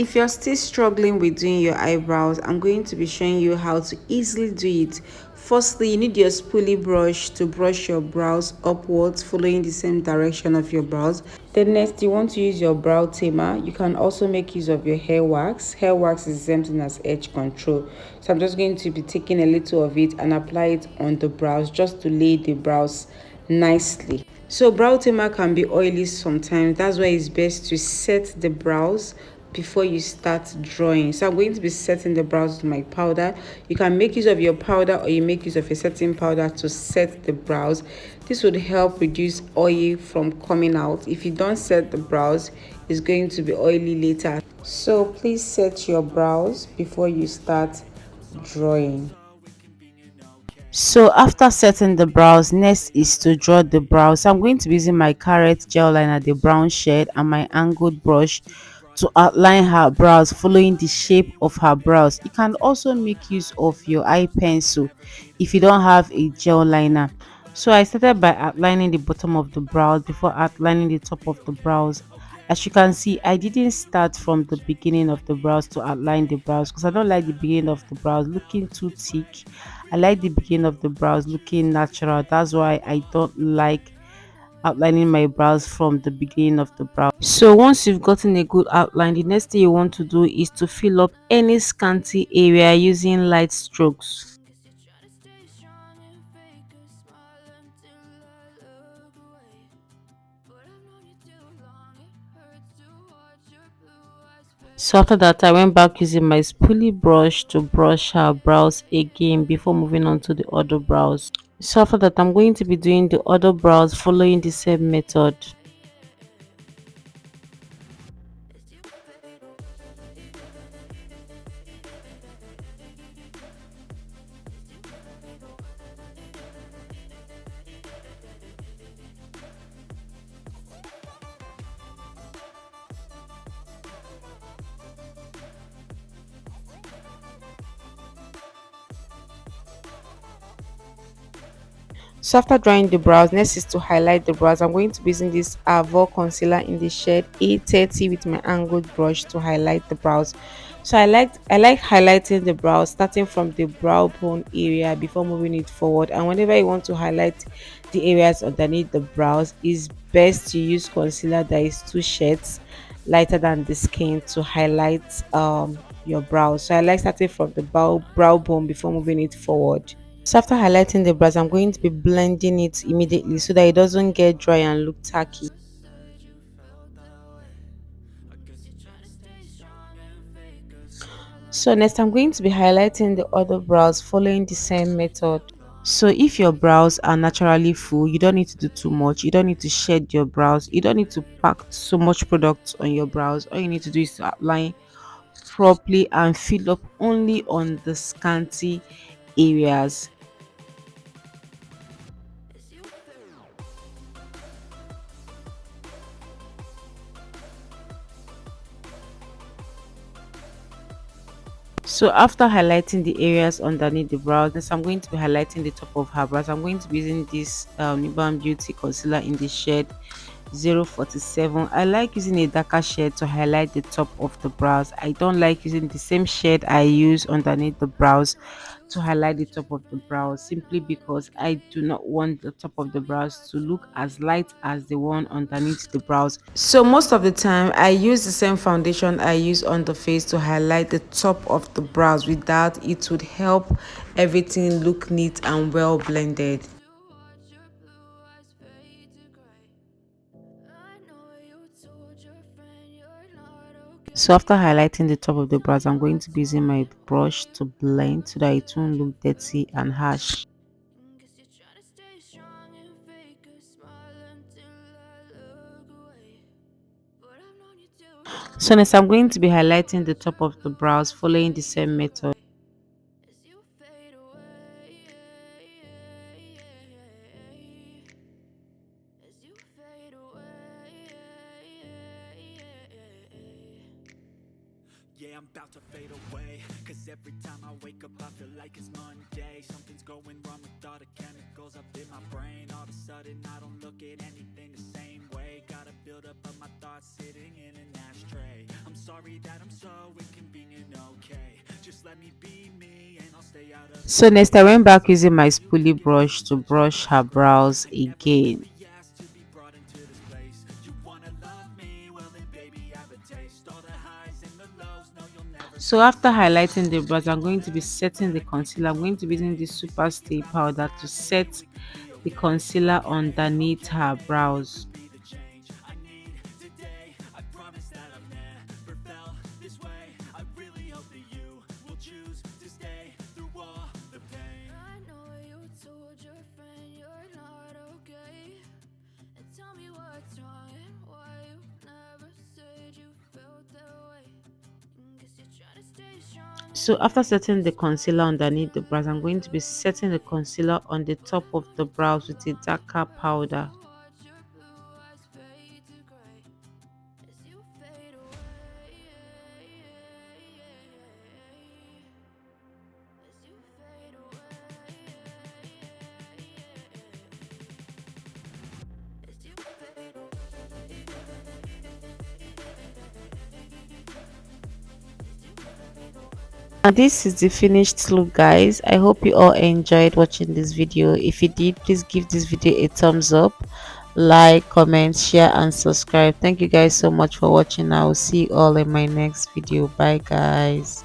If you're still struggling with doing your eyebrows, I'm going to be showing you how to easily do it. Firstly, you need your spoolie brush to brush your brows upwards, following the same direction of your brows. Then next, you want to use your brow tamer. You can also make use of your hair wax. Hair wax is the same thing as edge control. So I'm just going to be taking a little of it and apply it on the brows just to lay the brows nicely. So brow tamer can be oily sometimes. That's why it's best to set the brows before you start drawing. So I'm going to be setting the brows with my powder. You can make use of your powder or you make use of a setting powder to set the brows. This would help reduce oil from coming out. If you don't set the brows, it's going to be oily later. So please set your brows before you start drawing. So after setting the brows, next is to draw the brows. So I'm going to be using my Karite gel liner, the brown shade, and my angled brush to outline her brows following the shape of her brows. You can also make use of your eye pencil if you don't have a gel liner. So I started by outlining the bottom of the brows before outlining the top of the brows. As you can see, I didn't start from the beginning of the brows to outline the brows because I don't like the beginning of the brows looking too thick. I like the beginning of the brows looking natural. That's why I don't like outlining my brows from the beginning of the brow. So once you've gotten a good outline, the next thing you want to do is to fill up any scanty area using light strokes. So after that, I went back using my spoolie brush to brush her brows again before moving on to the other brows. So after that, I'm going to be doing the other brows following the same method. So after drawing the brows, next is to highlight the brows. I'm going to be using this Avour concealer in the shade 830 with my angled brush to highlight the brows. So I like highlighting the brows starting from the brow bone area before moving it forward. And whenever you want to highlight the areas underneath the brows, it's best to use concealer that is two shades lighter than the skin to highlight your brows. So I like starting from the brow bone before moving it forward. So after highlighting the brows, I'm going to be blending it immediately so that it doesn't get dry and look tacky. So next I'm going to be highlighting the other brows following the same method. So if your brows are naturally full, you don't need to do too much. You don't need to shed your brows. You don't need to pack so much product on your brows. All you need to do is to outline properly and fill up only on the scanty areas. So after highlighting the areas underneath the brows, next I'm going to be highlighting the top of her brows. I'm going to be using this Nubanbeauty concealer in the shade 047. I like using a darker shade to highlight the top of the brows. I don't like using the same shade I use underneath the brows to highlight the top of the brows, simply because I do not want the top of the brows to look as light as the one underneath the brows. So most of the time I use the same foundation I use on the face to highlight the top of the brows. With that, it would help everything look neat and well blended. So after highlighting the top of the brows, I'm going to be using my brush to blend so that it won't look dirty and harsh. So next I'm going to be highlighting the top of the brows following the same method. Yeah, I'm about to fade away. Cause every time I wake up, I feel like it's Monday. Something's going wrong with all the chemicals up in my brain. All of a sudden, I don't look at anything the same way. Gotta build up of my thoughts sitting in an ashtray. I'm so sorry that I'm so inconvenient, okay? Just let me be me and I'll stay out of So next I went back using my spoolie brush to brush her brows again. asked to be brought into this place. You wanna love me? Well then baby have a taste. All the highs and the lows, no you'll never So after highlighting the brows, I'm going to be setting the concealer. I'm going to be using this super stay powder to set the concealer underneath her brows. be the change I need today. I promise that I've never felt this way. I really hope that you will choose to stay through all the pain. I know you told your friend you're not okay, and tell me what's wrong and why you never said you felt that way. Guess you're trying to stay strong. So after setting the concealer underneath the brows, I'm going to be setting the concealer on the top of the brows with a darker powder. Watch your blue eyes fade to gray as you fade away. As you fade away. As you fade away. And this is the finished look, guys. I hope you all enjoyed watching this video. If you did, please give this video a thumbs up, like, comment, share and subscribe. Thank you guys so much for watching. I will see you all in my next video. Bye guys.